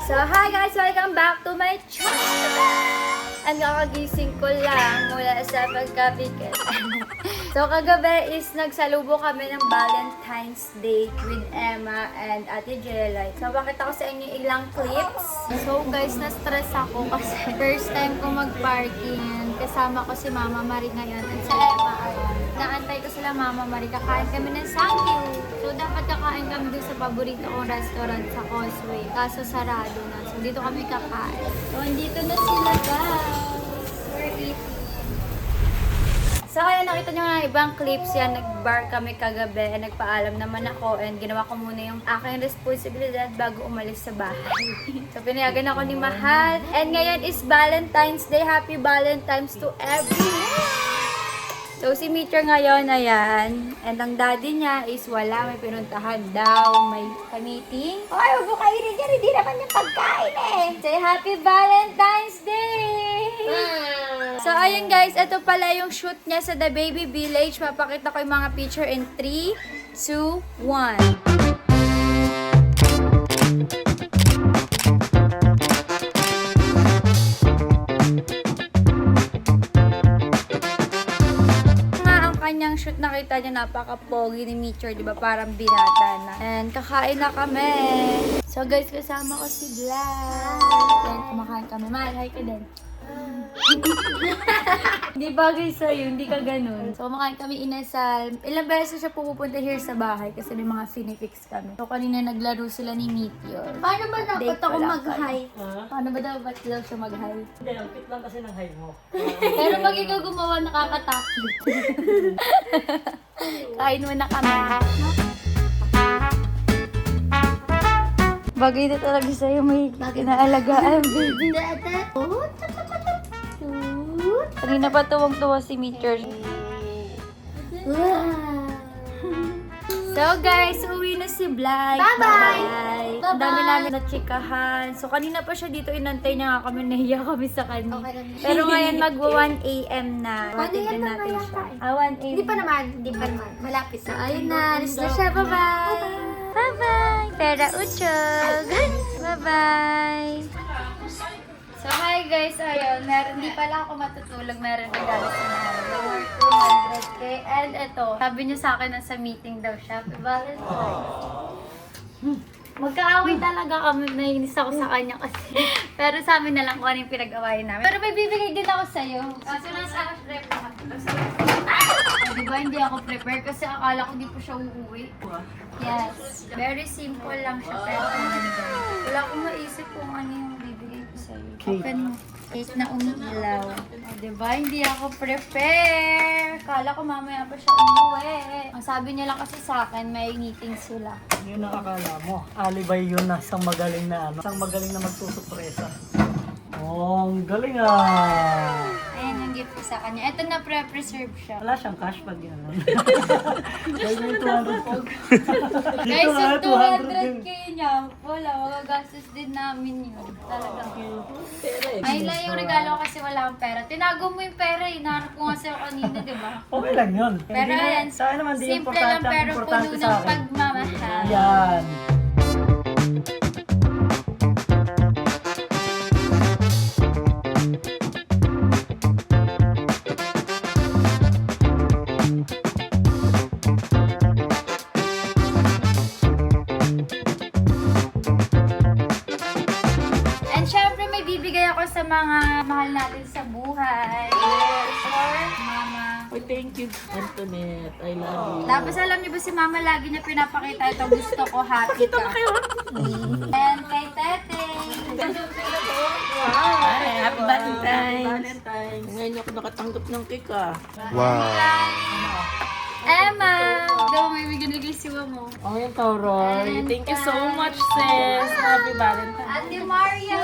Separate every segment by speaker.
Speaker 1: So, hi guys! Welcome back to my channel! Ang kakagising ko lang mula sa pagkapikit. So, kagabi is nagsalubo kami ng Valentine's Day with Emma and Ate Jelay. So, pakita ko sa inyo ilang clips. So, guys, na-stress ako kasi first time ko mag-parking. Kasama ko si Mama Marie ngayon at si Emma. Ayan. Naantay ko sila Mama Marie. Kakain kami ng Sangkyu. So, dapat kakain kami dun sa paborito kong restaurant sa Causeway. Kaso sarado na. So, dito kami kakain. So, andito na sila, guys. We're eating. So, ayan, nakita nyo nga ibang clips yan. Nag-bar kami kagabi. Nagpaalam naman ako and ginawa ko muna yung aking responsibilidad bago umalis sa bahay. So, pinayagan ako ni Mahal. And ngayon is Valentine's Day. Happy Valentine's to everyone! So, si Mitcher ngayon, ayan. And ang daddy niya is wala. May pinuntahan daw. May meeting. Ay, huwag mo kainin yan. Hindi naman yung pagkain eh. Say Happy Valentine's Day! So, ayun guys. Ito pala yung shoot niya sa The Baby Village. Mapakita ko yung mga picture in 3, 2, 1. Kanyang shoot, nakita niya napaka-pogi ni Mitcher, di ba? Parang binata na. And kakain na kami. So guys, kasama ko si Vlad. Then kumakain kami. Mahal, hi ka din. Hindi bagay sa'yo, hindi ka ganun. So kumakain kami inasal. Ilang beses siya pupunta here sa bahay kasi may mga finifix kami. So kanina naglaro sila ni Meteor.
Speaker 2: Paano ba dapat ako mag-hi?
Speaker 1: Paano ba dapat daw siya mag-hi?
Speaker 3: Hindi, ang cute lang kasi ng high mo.
Speaker 1: Pero pag ikaw gumawa, nakakatakot. Kain mo na kami. Bagay na talaga sa'yo, may kinaalagaan, baby. Kanina pa tuwang-tuwa si Mitcher. So guys, uwi na si Blythe.
Speaker 2: Bye-bye!
Speaker 1: Ang dami namin na-chikahan. So kanina pa siya dito, inantay niya nga kami, nahiya kami sa kanya.
Speaker 2: Okay lang.
Speaker 1: Pero ngayon mag-1 AM na. Watid
Speaker 2: Ano yan
Speaker 1: din natin
Speaker 2: mamaya
Speaker 1: siya.
Speaker 2: pa?
Speaker 1: 1 AM.
Speaker 2: Hindi pa naman. Malapit
Speaker 1: So ayun na, alis na siya. Bye-bye! Bye-bye! Pera uchog! Bye-bye! So hi guys, ayun, hindi pala ako matutulog, meron regalo sa mahal. 200k. And ito, sabi niya sa akin na sa meeting daw siya, Happy Valentine's. Magkaaway talaga kami, nainis ako sa kanya kasi. Pero sa amin na lang kung ano yung pinag-awayan namin. Pero may bibigay din ako sa'yo. Kaso nasa rep naman. Diba hindi ako prepare kasi akala ko di po siya uuwi. Yes. Very simple lang siya pero wala akong maisip kung ano yung bibigay ko sa'yo. Open mo. Cake na umiilaw. Diba? Hindi ako prepare. Kala ko mamaya pa siya umuwi. Ang sabi niya lang kasi sa akin, may meeting sila.
Speaker 3: Yun ang akala mo. Alibay yun na isang magaling na isang magaling na magsusupresa. Oh, ang galing ah!
Speaker 1: Ayan yung gift ko sa kanya. Ito na pre-preserve siya.
Speaker 3: Wala siyang cash pag yan. Kaya yung 200 po.
Speaker 1: Guys, yung 200k niya, wala, magagastos din namin yun. Talagang. Ay lang yung regalo kasi wala akong pera. Tinago mo yung pera, hinahanap ko nga sa'yo kanina, di ba?
Speaker 3: Okay lang yun.
Speaker 1: Pero
Speaker 3: Hindi na-
Speaker 1: ayan,
Speaker 3: sa akin naman, di
Speaker 1: simple
Speaker 3: importante
Speaker 1: lang
Speaker 3: ang
Speaker 1: pero
Speaker 3: importante
Speaker 1: puno
Speaker 3: sa
Speaker 1: ng
Speaker 3: akin.
Speaker 1: pagmamahal.
Speaker 3: Yan.
Speaker 1: And syempre may bibigay ako sa mga mahal natin sa buhay. For Mama.
Speaker 3: Oh, thank you, Antoinette. I love you.
Speaker 1: Tapos alam niyo ba si Mama lagi niya pinapakita ito, gusto ko happy ka. And kay Tete.
Speaker 3: Hi, happy Valentine's.
Speaker 4: Ngayon ako nakatanggap ng cake ah.
Speaker 1: Emma! Daw may binigay siwa mo.
Speaker 4: Oh, yung Tauroy.
Speaker 1: And
Speaker 4: Thank you so much, sis. Happy Valentine's.
Speaker 1: Ate Maria!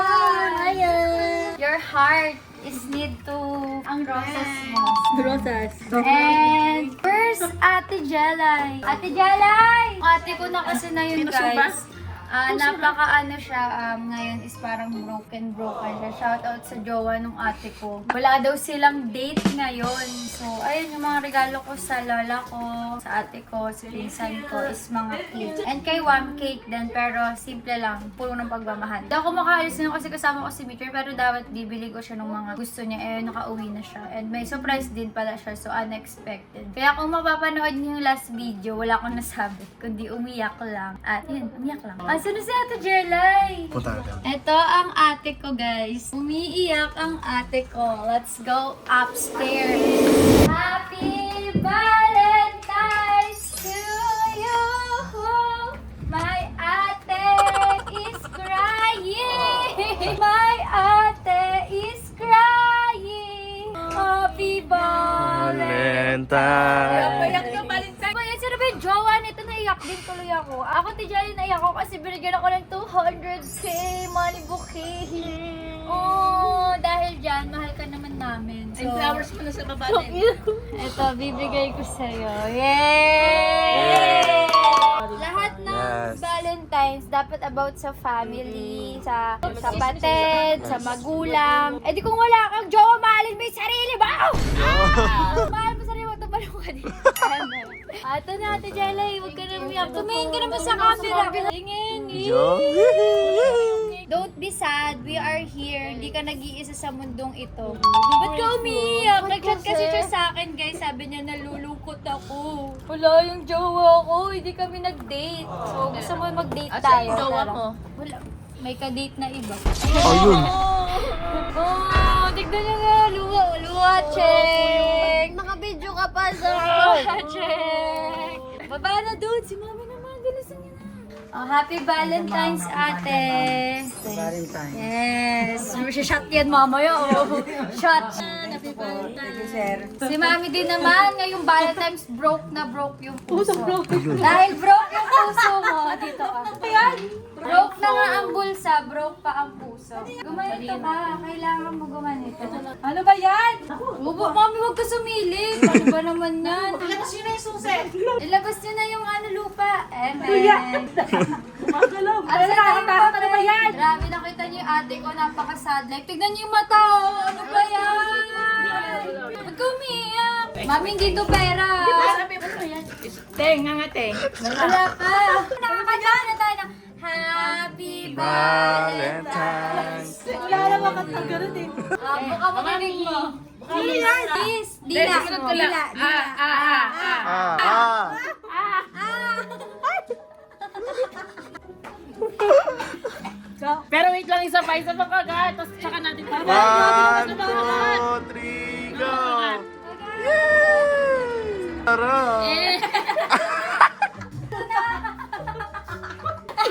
Speaker 1: Your heart is need to ang rosas mo.
Speaker 4: Rosas.
Speaker 1: And first, Ate Jelay. Ate Jelay! Ate ko na kasi na yun,
Speaker 4: Pinuso ba?
Speaker 1: guys. Napaka siya, ngayon is parang broken siya. Shoutout sa jowa nung ate ko. Wala daw silang date ngayon. So, ayun yung mga regalo ko sa lola ko, sa ate ko, sa pinsan ko is mga cake. And kay Wam, cake din, pero simple lang. Puro ng pagmamahal. Hindi ako makaalis na kasi kasama ko si Mitchell, pero dapat bibili ko siya ng mga gusto niya. Eh, nakauwi na siya. And may surprise din pala siya, so unexpected. Kaya kung mapapanood niyo yung last video, wala akong nasabi, kundi umiyak lang. At yun, umiyak lang. Sino si Ate Jerlay?
Speaker 5: Punta ka.
Speaker 1: Ito ang ate ko, guys. Umiiyak ang ate ko. Let's go upstairs. Happy Valentine's to you. My ate is crying. My ate is crying. Happy Valentine's. Payak na Valentine's. Ba, yan sino ba yung jowa nito? Naiyak din tuloy ako. Ako, Tijali, naiyak ako kasi binigyan ako ng 200k money bouquet. Oh, dahil dyan, mahal ka naman namin. So,
Speaker 4: Ay, flowers mo na sa baba din.
Speaker 1: ito, bibigay ko sa'yo. Yay! Lahat ng
Speaker 5: Yes.
Speaker 1: Valentine's dapat about sa family, sa kapatid, sa magulang. Eh di kung wala kang jowa, mahalin mo yung sarili mo! Mahal mo sarili mo, tumalong ka din. Ito na, Ate Jelay, huwag ka na umiyak. Tumingin ka naman sa camera. Tingin. Don't be sad, we are here. Hindi ka nag-iisa sa mundong ito. Ba't ka umiiyak? Nag-chat kasi siya sa akin, guys. Sabi niya, nalulungkot ako. Wala yung jowa ko, hindi kami nag-date. So, gusto mo mag-date tayo.
Speaker 4: yung jowa
Speaker 1: Pero
Speaker 4: mo?
Speaker 1: Wala. May ka-date na iba.
Speaker 5: Oh, yun.
Speaker 1: Oh, tignan niyo nga. Luwa, check.
Speaker 2: Naka-video ka pa sa...
Speaker 1: Luwa, check. Baba na doon. Si mami naman. Bilisan niyo na. Oh, happy Valentine's, ate.
Speaker 3: Valentine.
Speaker 1: Yes. Shot yan mamaya. Oh. Shot. Happy Valentine's. Si mami din naman. Ngayong Valentine's, broke yung puso. Dahil broke yung puso mo. Dito ka. Ayan. Broke na nga ang bulsa, broke pa ang puso. Gumanito ka. Kailangan mo gumanito. Ano ba yan? Mami, huwag ka sumilip. Ano ba naman yan? Ilabas nyo na yung susi. Ilabas nyo na yung lupa. Amen. At sa ano ba yan? Grabe, nakita niyo yung ate ko, napaka-sad life. Tignan niyo yung mata, oh. Ano ba yan? Ba't ka umiiyak? Mami, hindi to pera.
Speaker 4: Teng, nga nga, teng.
Speaker 1: Wala pa. Nakakanta na tayo ng Happy Valentine's.
Speaker 3: Wala naman kanta ganun eh.
Speaker 1: Buka mo kinig mo. Dila. Dila. Dila.
Speaker 4: Pero wait lang, isa pa kagad. Tapos tsaka natin pa.
Speaker 5: 1, 2, 3, go! Yay! Tara!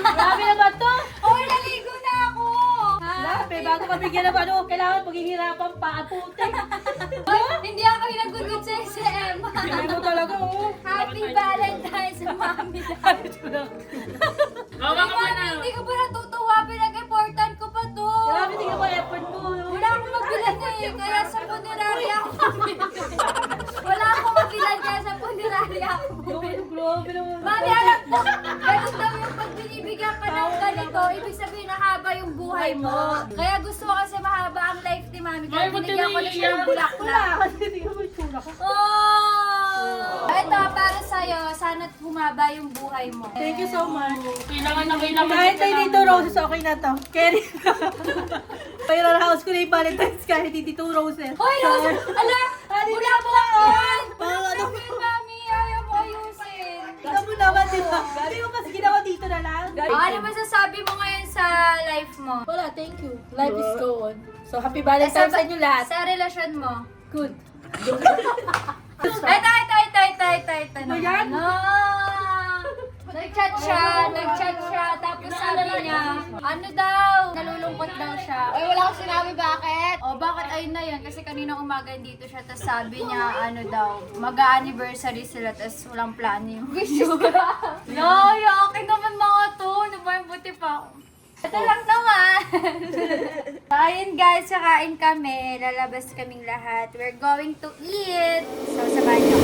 Speaker 4: Grabe na ba to?
Speaker 1: Oy, naligo na ako.
Speaker 4: Grabe, bago ka bigyan ng kailangan paghihirapan pa. Putik.
Speaker 1: Oy, hindi ako hinagugod sa SM.
Speaker 4: Hindi mo talaga, oh.
Speaker 1: Happy Valentine's, mami.
Speaker 4: Bawa ka pa na.
Speaker 1: Hindi ko pa natutuwa. Pinag-important ko pa to.
Speaker 4: Grabe, tingnan mo effort mo.
Speaker 1: Wala akong mabilan eh. Kaya sa punerarya ako bumili. Wala akong mabilan kaya sa punerarya ako bumili.
Speaker 4: Grabe naman.
Speaker 1: Mami, alam ko. Ganun daw yung pag binibigyan ka ng ganito, ibig sabihin mahaba yung buhay mo. Kaya gusto ko kasi mahaba ang life ni Mami. Kaya
Speaker 4: Ay, ba't
Speaker 1: binigyan ko na siya ng bulaklak.
Speaker 4: Kasi tingnan mo yung tsura ko.
Speaker 1: Oh! Ito, para sa'yo. Sana't humaba yung buhay mo.
Speaker 4: Thank you so much. Kailangan na kailangan.
Speaker 3: Kahit ay dito roses, okay na to. Carry na. Mayroon house ko na yung Valentine's kahit hindi 2 roses.
Speaker 1: Hoy, Rose! Ala! Wala mo yan!
Speaker 3: Parang ano?
Speaker 1: Mami, ayaw mo ayusin.
Speaker 3: Ikaw mo naman, di ba? Sabi mo mas ginawa dito na lang.
Speaker 1: Ano masasabi mo ngayon sa life mo?
Speaker 4: Wala, thank you. Life is go on. So, happy Valentine's sa inyo lahat.
Speaker 1: Sa relasyon mo?
Speaker 4: Good.
Speaker 1: Ito.
Speaker 3: Ano yan?
Speaker 1: No! Nag-chat siya, tapos sabi niya, ano daw, nalulungkot daw siya.
Speaker 2: Ay, wala akong sinabi bakit.
Speaker 1: O, bakit ayun na yun? Kasi kanina umaga dito siya, tapos sabi niya, ano daw, mag-anniversary sila, tapos walang plano yung wishes ka. No, yakin naman mga to. Ano ba yung buti pa ako? Ito lang naman. So, ayun guys, kakain kami. Lalabas kaming lahat. We're going to eat. So, sabay niyo.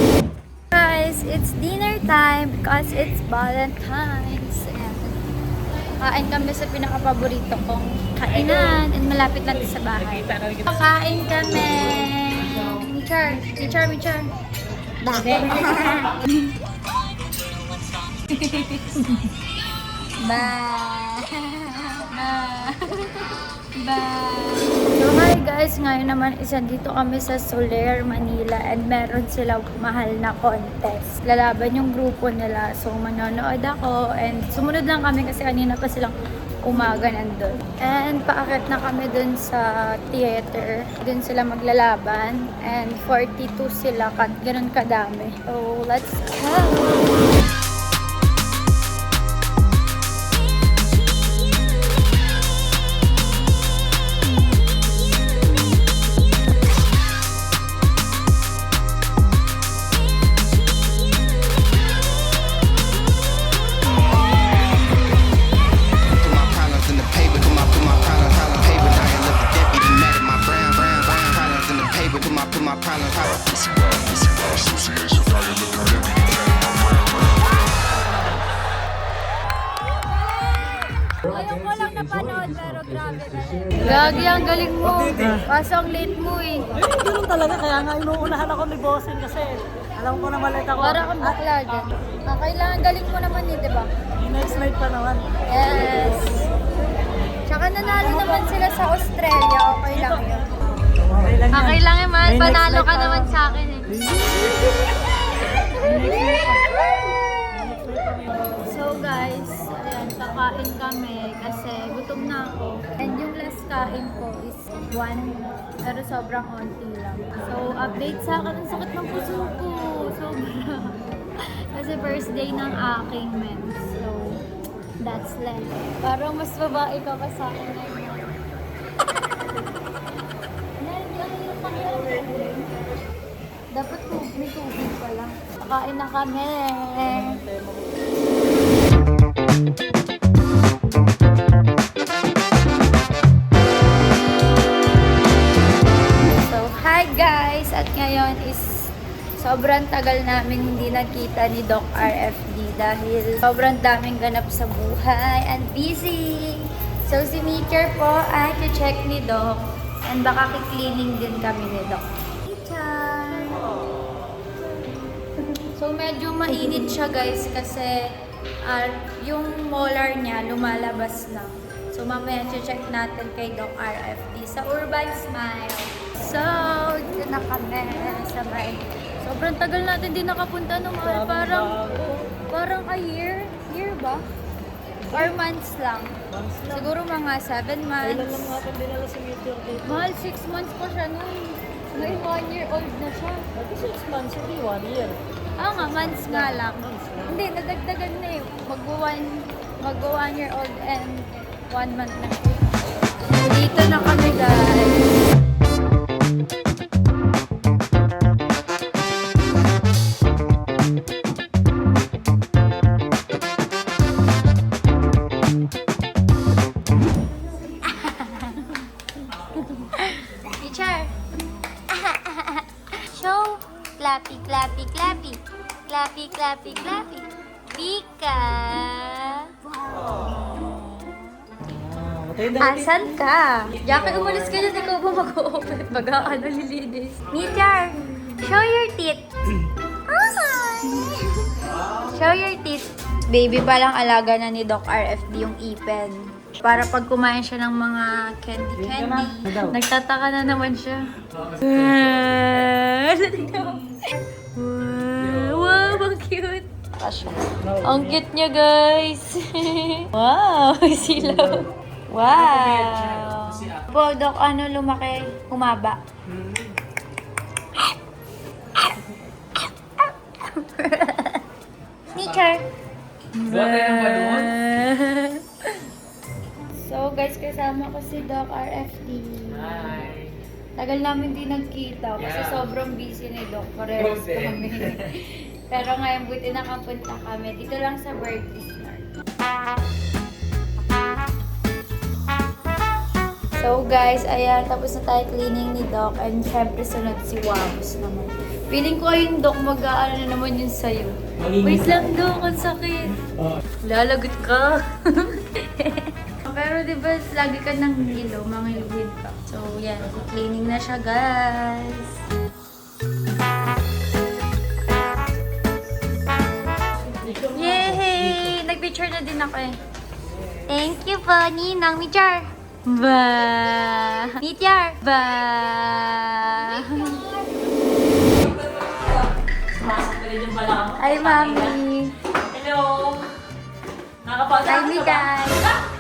Speaker 1: Guys, it's dinner time because it's Valentine's. Ayan. Kain kami sa pinaka-paborito kong kainan and malapit lang din sa bahay. Kain kami! Teacher! Bye! So hi guys, ngayon naman isa dito kami sa Soler, Manila and meron silang mahal na contest. Lalaban yung grupo nila. So manonood ako and sumunod lang kami kasi kanina pa silang umaga nandun. And paakit na kami dun sa theater. Dun sila maglalaban and 42 sila, ganun kadami. So let's go! Ngayon ko lang napanood pero grabe galing. Gagi, ang galing mo. Kaso ang late mo eh.
Speaker 3: Ganun talaga, kaya nga inuunahan ako ni Bossing kasi alam ko na malit ako.
Speaker 1: Para kang bakla dyan. Kailangan galing mo naman eh, di ba?
Speaker 3: Next night pa naman.
Speaker 1: Yes. Tsaka nanalo naman sila sa Australia. Okay lang yun.
Speaker 3: Okay lang yan.
Speaker 2: Okay lang man,
Speaker 3: May next
Speaker 2: panalo
Speaker 3: night
Speaker 2: ka
Speaker 3: pa.
Speaker 2: naman sa akin eh.
Speaker 1: So guys, ayan, kakain kami kasi gutom na ako. And yung last kain ko is 1, pero sobrang onti lang. So update sa akin, ang sakit ng puso ko. Sobra. Kasi first day ng aking mens. So, that's life. Parang mas babae ka pa sa akin ngayon. Dapat may tubig pala. Kakain na kami. So, hi guys! At ngayon is sobrang tagal namin hindi nagkita ni Doc RFD dahil sobrang daming ganap sa buhay and busy. So, si Meeker po ay check ni Doc and baka ki-cleaning din kami ni Doc. So, medyo mainit siya guys kasi yung molar niya lumalabas na. So, mamaya check natin kay Doc RFD sa Urban Smile. So, dito na kami sa bahay. Sobrang tagal natin din nakapunta no, mahal. Parang a year. Year ba? Or months lang. Siguro mga 7
Speaker 3: Kailan
Speaker 1: months.
Speaker 3: lang natin dinala si Meteor dito?
Speaker 1: Mahal, 6 months pa siya nun. Ngayon 1 year old na siya.
Speaker 3: Maybe 6 months, hindi 1 year.
Speaker 1: Nga, months nga lang. Hindi, nadagdagan na eh. Magwa 1 year old and 1 month na. Dito na kami guys. Teacher! Show! Clappy, clappy, clappy. Clappy, clappy, clappy. Pika! Asan ka? Jackie, umalis ka dyan. Ikaw ba mag-open? Mag-ano, lilinis. Meteor, show your teeth. Hi! Show your teeth. Baby pa lang alaga na ni Doc RFD yung ipin. Para pag kumain siya ng mga candy. Nagtataka na naman siya. Wow, ang cute. Ang cute niya, guys. Wow, silaw. Wow. Po, Doc, ano lumaki? Humaba. Teacher. So guys, kasama ko si Doc RFD.
Speaker 3: Hi.
Speaker 1: Tagal namin di nagkita kasi sobrang busy ni Doc. Parehas kami. Pero ngayon buti nakapunta kami. Dito lang sa Birthday Smart. So guys, ayan, tapos na tayo cleaning ni Doc and syempre sunod si Wamos naman. Feeling ko yung dok mag-aano na naman yun sa'yo. Wait lang dok, ang sakit. Lalagot ka. Pero di ba lagi ka ng hilo, mangiluhin ka. So yan, cleaning na siya guys. Yay! Nag-picture na din ako eh. Thank you po, Ninang Michar. Ba! Mityar! Ba! Ay, Mami.
Speaker 4: Hello! Nakapagod
Speaker 1: Hi, mi guys.